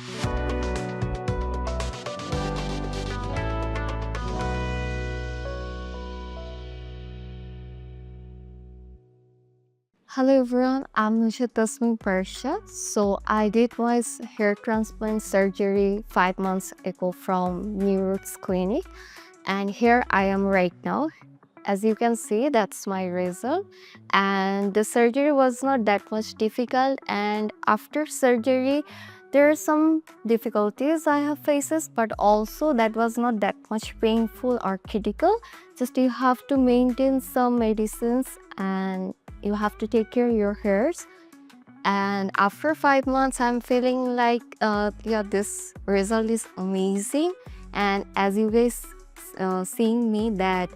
Hello everyone, I'm Nusha Tasmin Persha. So I did my hair transplant surgery 5 months ago from New Roots Clinic, and here I am right now. As you can see, that's my result. And the surgery was not that much difficult, and after surgery there are some difficulties I have faces, but also that was not that much painful or critical. Just you have to maintain some medicines and you have to take care of your hairs. And after 5 months I'm feeling like yeah, this result is amazing. And as you guys seeing me that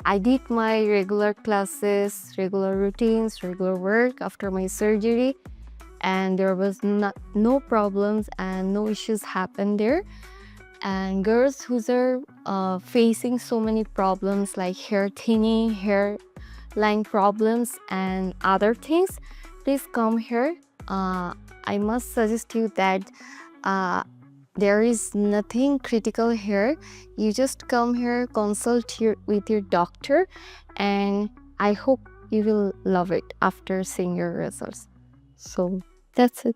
I did my regular classes, regular routines, regular work after my surgery, and there was no problems and no issues happened there. And girls who are facing so many problems like hair thinning, hairline problems, and other things, please come here. I must suggest you that there is nothing critical here. You just come here, consult with your doctor, and I hope you will love it after seeing your results. So that's it.